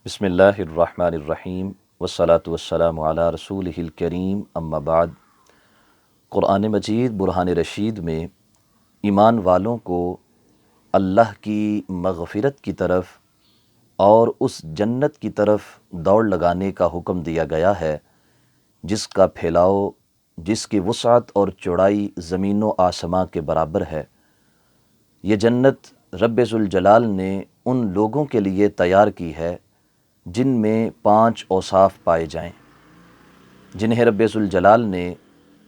بسم اللہ الرحمن الرحیم والصلاة والسلام علی رسولہ الکریم اما بعد۔ قرآن مجید برہان رشید میں ایمان والوں کو اللہ کی مغفرت کی طرف اور اس جنت کی طرف دوڑ لگانے کا حکم دیا گیا ہے جس کا پھیلاؤ، جس کی وسعت اور چوڑائی زمین و آسماں کے برابر ہے۔ یہ جنت رب ذوالجلال نے ان لوگوں کے لیے تیار کی ہے جن میں 5 اوصاف پائے جائیں، جنہیں رب ذوالجلال نے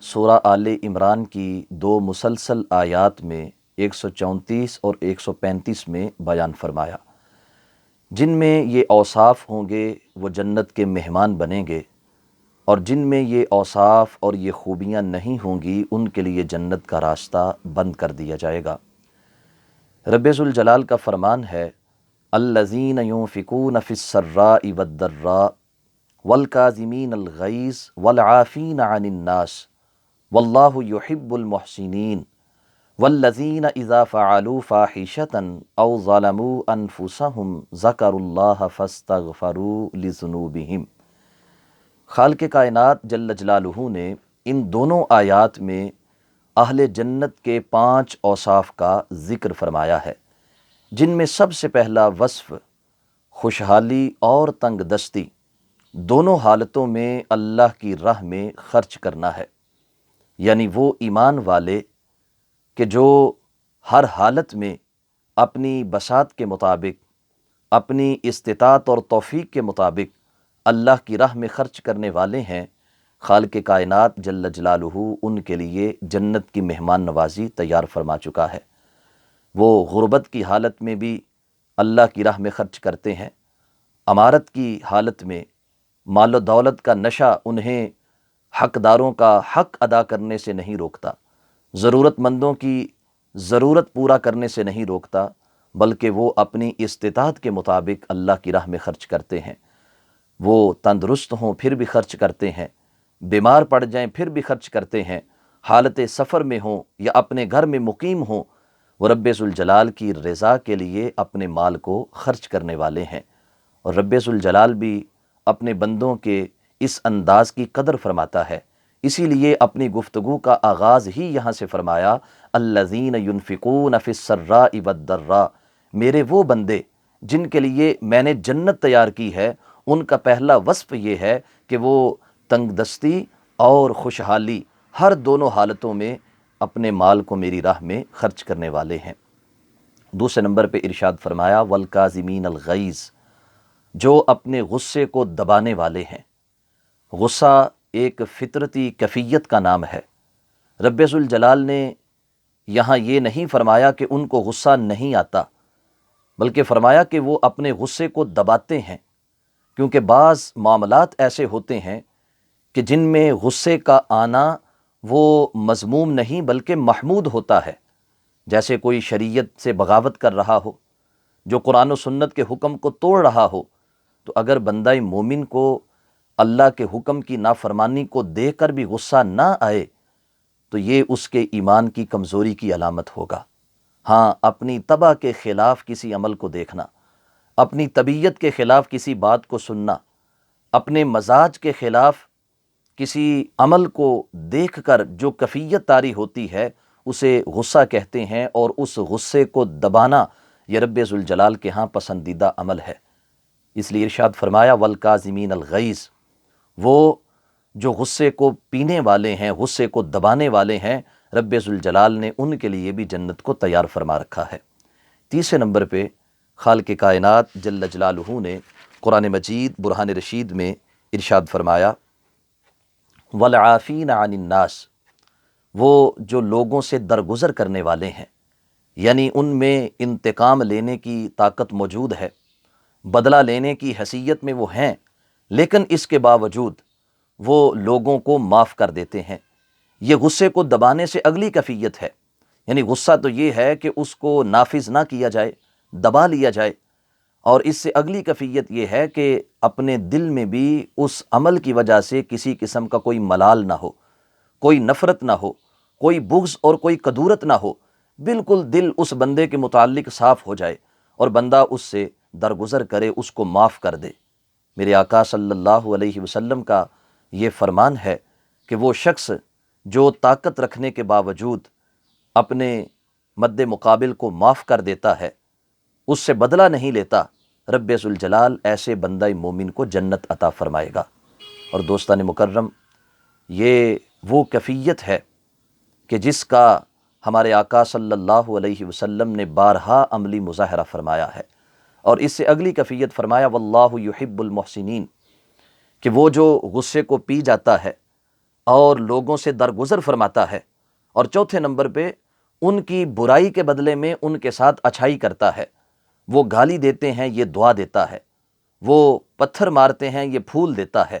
سورہ آل عمران کی 2 مسلسل آیات میں 134 اور 135 میں بیان فرمایا۔ جن میں یہ اوصاف ہوں گے وہ جنت کے مہمان بنیں گے، اور جن میں یہ اوصاف اور یہ خوبیاں نہیں ہوں گی ان کے لیے جنت کا راستہ بند کر دیا جائے گا۔ رب ذوالجلال کا فرمان ہے، الذین ينفقون فی السراء والضراء والکاظمین الغیظ والعافین عن الناس واللہ یحب المحسنین والذین اذا فعلوا فاحشۃ او ظلموا انفسہم ذکروا اللہ فاستغفروا لذنوبہم۔ خالق کائنات جل جلالہ نے ان دونوں آیات میں اہل جنت کے 5 اوصاف کا ذکر فرمایا ہے، جن میں سب سے پہلا وصف خوشحالی اور تنگ دستی دونوں حالتوں میں اللہ کی راہ میں خرچ کرنا ہے، یعنی وہ ایمان والے کہ جو ہر حالت میں اپنی بساط کے مطابق، اپنی استطاعت اور توفیق کے مطابق اللہ کی راہ میں خرچ کرنے والے ہیں، خالق کائنات جل جلالہ ان کے لیے جنت کی مہمان نوازی تیار فرما چکا ہے۔ وہ غربت کی حالت میں بھی اللہ کی راہ میں خرچ کرتے ہیں، امارت کی حالت میں مال و دولت کا نشہ انہیں حقداروں کا حق ادا کرنے سے نہیں روکتا، ضرورت مندوں کی ضرورت پورا کرنے سے نہیں روکتا، بلکہ وہ اپنی استطاعت کے مطابق اللہ کی راہ میں خرچ کرتے ہیں۔ وہ تندرست ہوں پھر بھی خرچ کرتے ہیں، بیمار پڑ جائیں پھر بھی خرچ کرتے ہیں، حالت سفر میں ہوں یا اپنے گھر میں مقیم ہوں، وہ رب ذوالجلال کی رضا کے لیے اپنے مال کو خرچ کرنے والے ہیں۔ اور رب ذوالجلال بھی اپنے بندوں کے اس انداز کی قدر فرماتا ہے، اسی لیے اپنی گفتگو کا آغاز ہی یہاں سے فرمایا، الذین ینفقون فی السراء والضراء۔ میرے وہ بندے جن کے لیے میں نے جنت تیار کی ہے، ان کا پہلا وصف یہ ہے کہ وہ تنگ دستی اور خوشحالی ہر دونوں حالتوں میں اپنے مال کو میری راہ میں خرچ کرنے والے ہیں۔ دوسرے نمبر پہ ارشاد فرمایا، والکاظمین الغیظ، جو اپنے غصے کو دبانے والے ہیں۔ غصہ ایک فطرتی کیفیت کا نام ہے۔ رب ذوالجلال نے یہاں یہ نہیں فرمایا کہ ان کو غصہ نہیں آتا، بلکہ فرمایا کہ وہ اپنے غصے کو دباتے ہیں، کیونکہ بعض معاملات ایسے ہوتے ہیں کہ جن میں غصے کا آنا وہ مذموم نہیں بلکہ محمود ہوتا ہے، جیسے کوئی شریعت سے بغاوت کر رہا ہو، جو قرآن و سنت کے حکم کو توڑ رہا ہو، تو اگر بندہ مومن کو اللہ کے حکم کی نافرمانی کو دیکھ کر بھی غصہ نہ آئے تو یہ اس کے ایمان کی کمزوری کی علامت ہوگا۔ ہاں، اپنی طبع کے خلاف کسی عمل کو دیکھنا، اپنی طبیعت کے خلاف کسی بات کو سننا، اپنے مزاج کے خلاف کسی عمل کو دیکھ کر جو کیفیت طاری ہوتی ہے اسے غصہ کہتے ہیں، اور اس غصے کو دبانا یہ رب ذوالجلال کے ہاں پسندیدہ عمل ہے۔ اس لیے ارشاد فرمایا، والکاظمین الغیظ، وہ جو غصے کو پینے والے ہیں، غصے کو دبانے والے ہیں، رب ذوالجلال نے ان کے لیے بھی جنت کو تیار فرما رکھا ہے۔ تیسرے نمبر پہ خالق کائنات جل جلالہ نے قرآن مجید برہان رشید میں ارشاد فرمایا، والعافین عن الناس، وہ جو لوگوں سے درگزر کرنے والے ہیں، یعنی ان میں انتقام لینے کی طاقت موجود ہے، بدلہ لینے کی حیثیت میں وہ ہیں، لیکن اس کے باوجود وہ لوگوں کو معاف کر دیتے ہیں۔ یہ غصے کو دبانے سے اگلی کیفیت ہے، یعنی غصہ تو یہ ہے کہ اس کو نافذ نہ کیا جائے، دبا لیا جائے، اور اس سے اگلی کیفیت یہ ہے کہ اپنے دل میں بھی اس عمل کی وجہ سے کسی قسم کا کوئی ملال نہ ہو، کوئی نفرت نہ ہو، کوئی بغض اور کوئی کدورت نہ ہو، بالکل دل اس بندے کے متعلق صاف ہو جائے اور بندہ اس سے درگزر کرے، اس کو معاف کر دے۔ میرے آقا صلی اللہ علیہ وسلم کا یہ فرمان ہے کہ وہ شخص جو طاقت رکھنے کے باوجود اپنے مد مقابل کو معاف کر دیتا ہے، اس سے بدلہ نہیں لیتا، رب ذوالجلال ایسے بندہ مومن کو جنت عطا فرمائے گا۔ اور دوستان مکرم، یہ وہ کیفیت ہے کہ جس کا ہمارے آقا صلی اللہ علیہ وسلم نے بارہا عملی مظاہرہ فرمایا ہے۔ اور اس سے اگلی کیفیت فرمایا واللہ یحب المحسنین، کہ وہ جو غصے کو پی جاتا ہے اور لوگوں سے درگزر فرماتا ہے، اور چوتھے نمبر پہ ان کی برائی کے بدلے میں ان کے ساتھ اچھائی کرتا ہے۔ وہ گالی دیتے ہیں، یہ دعا دیتا ہے، وہ پتھر مارتے ہیں، یہ پھول دیتا ہے۔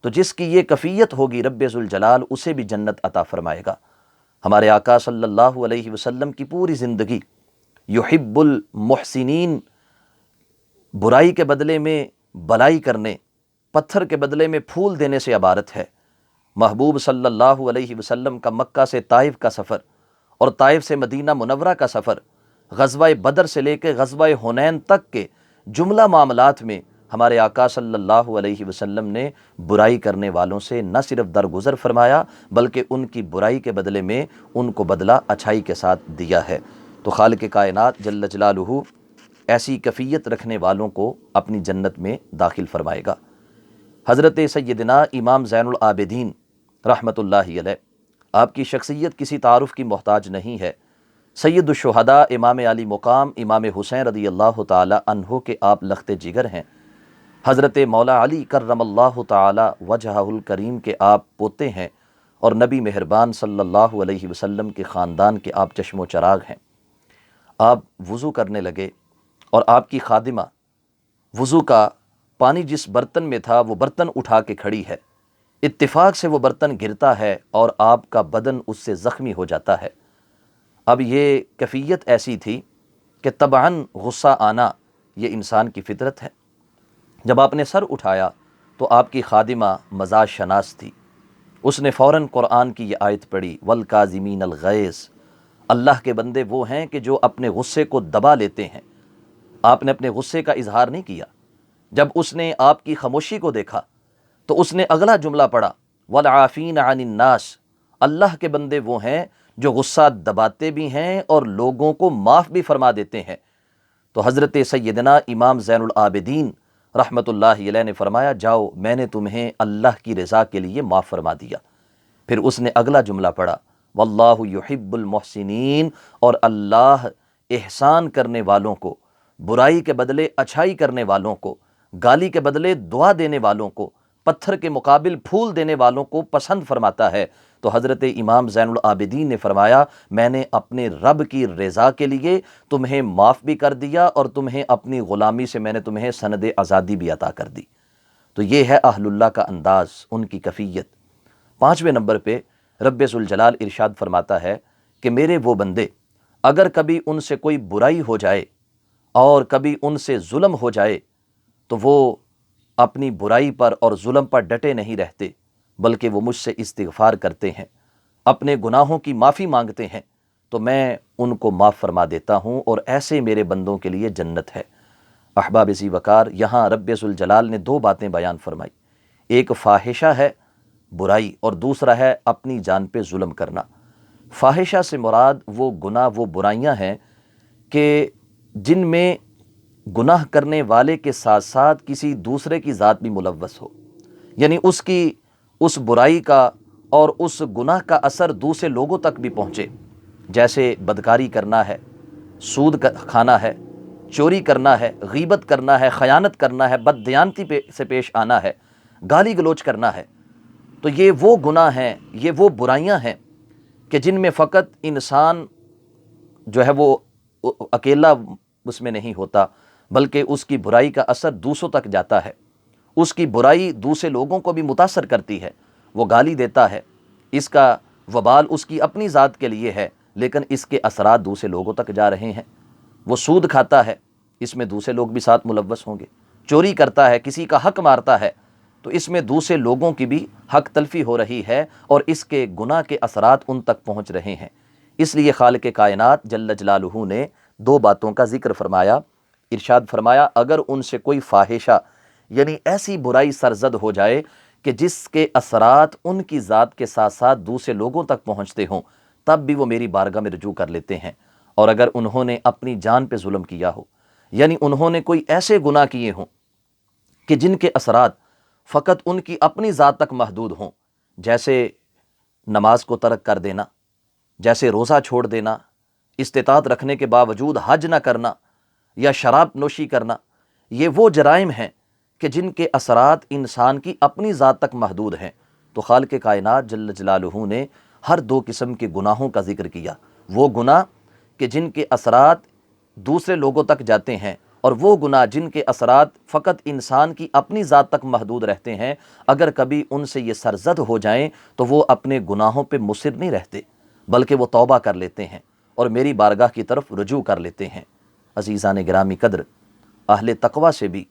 تو جس کی یہ کیفیت ہوگی، رب ذوالجلال اسے بھی جنت عطا فرمائے گا۔ ہمارے آقا صلی اللہ علیہ وسلم کی پوری زندگی یحب المحسنین، برائی کے بدلے میں بلائی کرنے، پتھر کے بدلے میں پھول دینے سے عبارت ہے۔ محبوب صلی اللہ علیہ وسلم کا مکہ سے طائف کا سفر اور طائف سے مدینہ منورہ کا سفر، غزوہ بدر سے لے کے غزوہ حنین تک کے جملہ معاملات میں ہمارے آقا صلی اللہ علیہ وسلم نے برائی کرنے والوں سے نہ صرف درگزر فرمایا، بلکہ ان کی برائی کے بدلے میں ان کو بدلہ اچھائی کے ساتھ دیا ہے۔ تو خالق کائنات جل جلالہ ایسی کیفیت رکھنے والوں کو اپنی جنت میں داخل فرمائے گا۔ حضرت سیدنا امام زین العابدین رحمۃ اللہ علیہ، آپ کی شخصیت کسی تعارف کی محتاج نہیں ہے۔ سید الشہداء امام علی مقام امام حسین رضی اللہ تعالی عنہ کے آپ لخت جگر ہیں۔ حضرت مولا علی کرم اللہ تعالی وجہہ الکریم کے آپ پوتے ہیں، اور نبی مہربان صلی اللہ علیہ وسلم کے خاندان کے آپ چشم و چراغ ہیں۔ آپ وضو کرنے لگے اور آپ کی خادمہ وضو کا پانی جس برتن میں تھا وہ برتن اٹھا کے کھڑی ہے، اتفاق سے وہ برتن گرتا ہے اور آپ کا بدن اس سے زخمی ہو جاتا ہے۔ اب یہ کیفیت ایسی تھی کہ طبعاً غصہ آنا یہ انسان کی فطرت ہے۔ جب آپ نے سر اٹھایا تو آپ کی خادمہ مزاج شناس تھی، اس نے فوراً قرآن کی یہ آیت پڑھی والکاظمین الغیظ، اللہ کے بندے وہ ہیں کہ جو اپنے غصے کو دبا لیتے ہیں۔ آپ نے اپنے غصے کا اظہار نہیں کیا۔ جب اس نے آپ کی خاموشی کو دیکھا تو اس نے اگلا جملہ پڑھا والعافین عن الناس، اللہ کے بندے وہ ہیں جو غصہ دباتے بھی ہیں اور لوگوں کو معاف بھی فرما دیتے ہیں۔ تو حضرت سیدنا امام زین العابدین رحمۃ اللہ علیہ نے فرمایا جاؤ، میں نے تمہیں اللہ کی رضا کے لیے معاف فرما دیا۔ پھر اس نے اگلا جملہ پڑھا واللہ یحب المحسنین، اور اللہ احسان کرنے والوں کو، برائی کے بدلے اچھائی کرنے والوں کو، گالی کے بدلے دعا دینے والوں کو، پتھر کے مقابل پھول دینے والوں کو پسند فرماتا ہے۔ تو حضرت امام زین العابدین نے فرمایا میں نے اپنے رب کی رضا کے لیے تمہیں معاف بھی کر دیا، اور تمہیں اپنی غلامی سے میں نے تمہیں سند آزادی بھی عطا کر دی۔ تو یہ ہے اہل اللہ کا انداز، ان کی کیفیت۔ پانچویں نمبر پہ رب ذوالجلال ارشاد فرماتا ہے کہ میرے وہ بندے اگر کبھی ان سے کوئی برائی ہو جائے اور کبھی ان سے ظلم ہو جائے تو وہ اپنی برائی پر اور ظلم پر ڈٹے نہیں رہتے، بلکہ وہ مجھ سے استغفار کرتے ہیں، اپنے گناہوں کی معافی مانگتے ہیں، تو میں ان کو معاف فرما دیتا ہوں، اور ایسے میرے بندوں کے لیے جنت ہے۔ احباب ذی وقار، یہاں رب ذوالجلال نے دو باتیں بیان فرمائی، ایک فاحشہ ہے برائی، اور دوسرا ہے اپنی جان پہ ظلم کرنا۔ فاحشہ سے مراد وہ گناہ، وہ برائیاں ہیں کہ جن میں گناہ کرنے والے کے ساتھ ساتھ کسی دوسرے کی ذات بھی ملوث ہو، یعنی اس برائی کا اور اس گناہ کا اثر دوسرے لوگوں تک بھی پہنچے، جیسے بدکاری کرنا ہے، سود کھانا ہے، چوری کرنا ہے، غیبت کرنا ہے، خیانت کرنا ہے، بددیانتی سے پیش آنا ہے، گالی گلوچ کرنا ہے۔ تو یہ وہ گناہ ہیں، یہ وہ برائیاں ہیں کہ جن میں فقط انسان جو ہے وہ اکیلا اس میں نہیں ہوتا، بلکہ اس کی برائی کا اثر دوسروں تک جاتا ہے، اس کی برائی دوسرے لوگوں کو بھی متاثر کرتی ہے۔ وہ گالی دیتا ہے، اس کا وبال اس کی اپنی ذات کے لیے ہے، لیکن اس کے اثرات دوسرے لوگوں تک جا رہے ہیں۔ وہ سود کھاتا ہے، اس میں دوسرے لوگ بھی ساتھ ملوث ہوں گے۔ چوری کرتا ہے، کسی کا حق مارتا ہے، تو اس میں دوسرے لوگوں کی بھی حق تلفی ہو رہی ہے، اور اس کے گناہ کے اثرات ان تک پہنچ رہے ہیں۔ اس لیے خالق کائنات جل جلالہ نے دو باتوں کا ذکر فرمایا، ارشاد فرمایا اگر ان سے کوئی فاحشہ یعنی ایسی برائی سرزد ہو جائے کہ جس کے اثرات ان کی ذات کے ساتھ ساتھ دوسرے لوگوں تک پہنچتے ہوں، تب بھی وہ میری بارگاہ میں رجوع کر لیتے ہیں۔ اور اگر انہوں نے اپنی جان پہ ظلم کیا ہو، یعنی انہوں نے کوئی ایسے گناہ کیے ہوں کہ جن کے اثرات فقط ان کی اپنی ذات تک محدود ہوں، جیسے نماز کو ترک کر دینا، جیسے روزہ چھوڑ دینا، استطاعت رکھنے کے باوجود حج نہ کرنا، یا شراب نوشی کرنا، یہ وہ جرائم ہیں کہ جن کے اثرات انسان کی اپنی ذات تک محدود ہیں۔ تو خالق کائنات جل جلالہ نے ہر دو قسم کے گناہوں کا ذکر کیا، وہ گناہ کہ جن کے اثرات دوسرے لوگوں تک جاتے ہیں، اور وہ گناہ جن کے اثرات فقط انسان کی اپنی ذات تک محدود رہتے ہیں۔ اگر کبھی ان سے یہ سرزد ہو جائیں تو وہ اپنے گناہوں پہ مصر نہیں رہتے، بلکہ وہ توبہ کر لیتے ہیں اور میری بارگاہ کی طرف رجوع کر لیتے ہیں۔ عزیزان گرامی قدر، اہل تقوی سے بھی،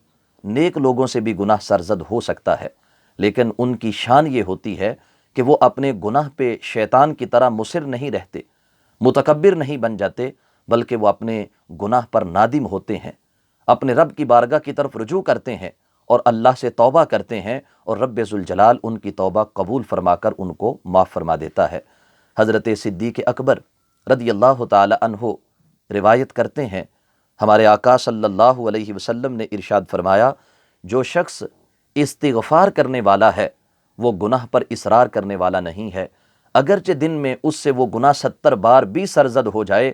نیک لوگوں سے بھی گناہ سرزد ہو سکتا ہے، لیکن ان کی شان یہ ہوتی ہے کہ وہ اپنے گناہ پہ شیطان کی طرح مصر نہیں رہتے، متکبر نہیں بن جاتے، بلکہ وہ اپنے گناہ پر نادم ہوتے ہیں، اپنے رب کی بارگاہ کی طرف رجوع کرتے ہیں اور اللہ سے توبہ کرتے ہیں، اور رب ذوالجلال ان کی توبہ قبول فرما کر ان کو معاف فرما دیتا ہے۔ حضرت صدیق اکبر رضی اللہ تعالی عنہ روایت کرتے ہیں، ہمارے آقا صلی اللہ علیہ وسلم نے ارشاد فرمایا، جو شخص استغفار کرنے والا ہے وہ گناہ پر اصرار کرنے والا نہیں ہے، اگرچہ دن میں اس سے وہ گناہ 70 بار بھی سرزد ہو جائے،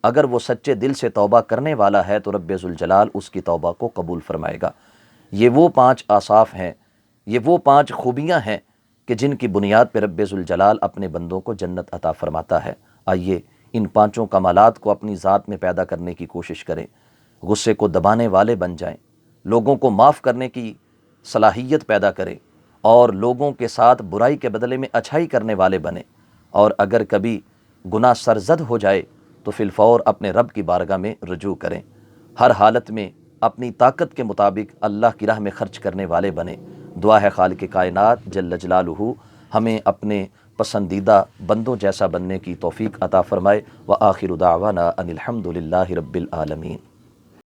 اگر وہ سچے دل سے توبہ کرنے والا ہے تو رب ذوالجلال اس کی توبہ کو قبول فرمائے گا۔ یہ وہ 5 اوصاف ہیں، یہ وہ 5 خوبیاں ہیں کہ جن کی بنیاد پہ رب ذوالجلال اپنے بندوں کو جنت عطا فرماتا ہے۔ آئیے ان 5 کمالات کو اپنی ذات میں پیدا کرنے کی کوشش کریں، غصے کو دبانے والے بن جائیں، لوگوں کو معاف کرنے کی صلاحیت پیدا کریں، اور لوگوں کے ساتھ برائی کے بدلے میں اچھائی کرنے والے بنیں، اور اگر کبھی گناہ سرزد ہو جائے تو فی الفور اپنے رب کی بارگاہ میں رجوع کریں، ہر حالت میں اپنی طاقت کے مطابق اللہ کی راہ میں خرچ کرنے والے بنیں۔ دعا ہے خالق کائنات جل جلالہ ہمیں اپنے پسندیدہ بندوں جیسا بننے کی توفیق عطا فرمائے۔ وآخر دعوانا ان الحمد للہ رب العالمین۔